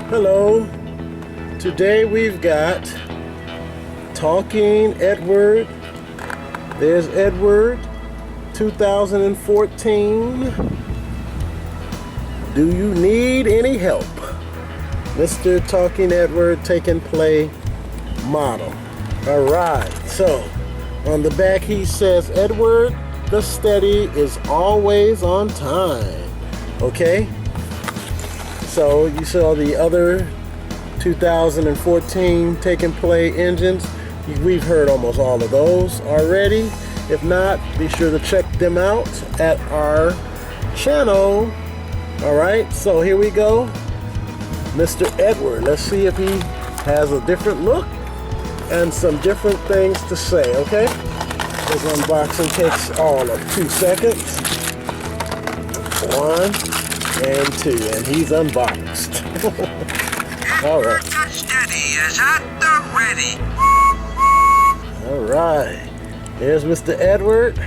Hello, today we've got Talking Edward. There's Edward, 2014. Do you need any help? Mr. Talking Edward Take and Play model. Alright, so on the back he says, Edward the Steady is always on time. Okay? So you saw the other 2014 Take and Play engines. We've heard almost all of those already. If not, be sure to check them out at our channel. Alright, so here we go. Mr. Edward, let's see if he has a different look and some different things to say, okay? This unboxing takes all of 2 seconds. 1 and 2, and he's unboxed. All right. The Steady is at the ready. All right. There's Mr. Edward.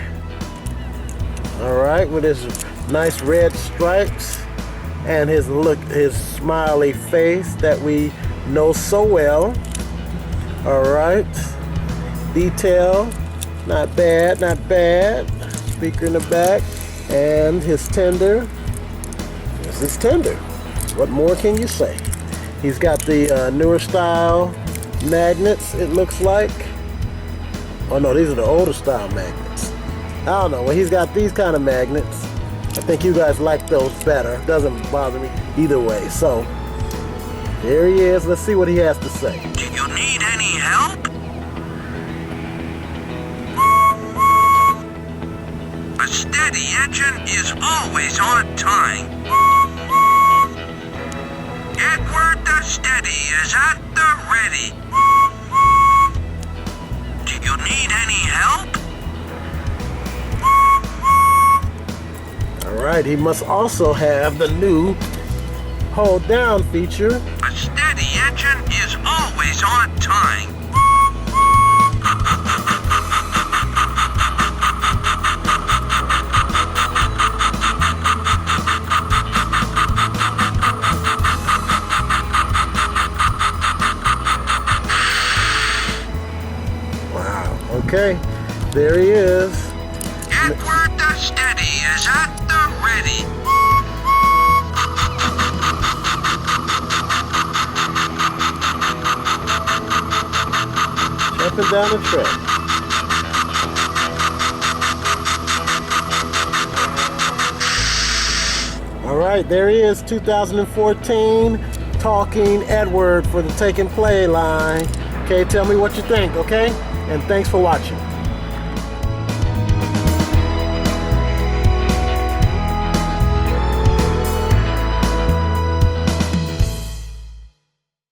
All right, with his nice red stripes and his smiley face that we know so well. All right. Detail, not bad, not bad. Speaker in the back, and his tender. This is tender. What more can you say? He's got the newer style magnets, it looks like. Oh no, these are the older style magnets. I don't know, well, he's got these kind of magnets. I think you guys like those better. Doesn't bother me either way. So, there he is. Let's see what he has to say. Do you need any help? A steady engine is always on time. Edward the Steady is at the ready. Do you need any help? Alright, he must also have the new hold down feature. A steady engine is always on time. Okay, there he is. Edward the Steady is at the ready. Jumping down the track. All right, there he is, 2014 Talking Edward for the Take and Play line. Okay, tell me what you think, okay? And thanks for watching.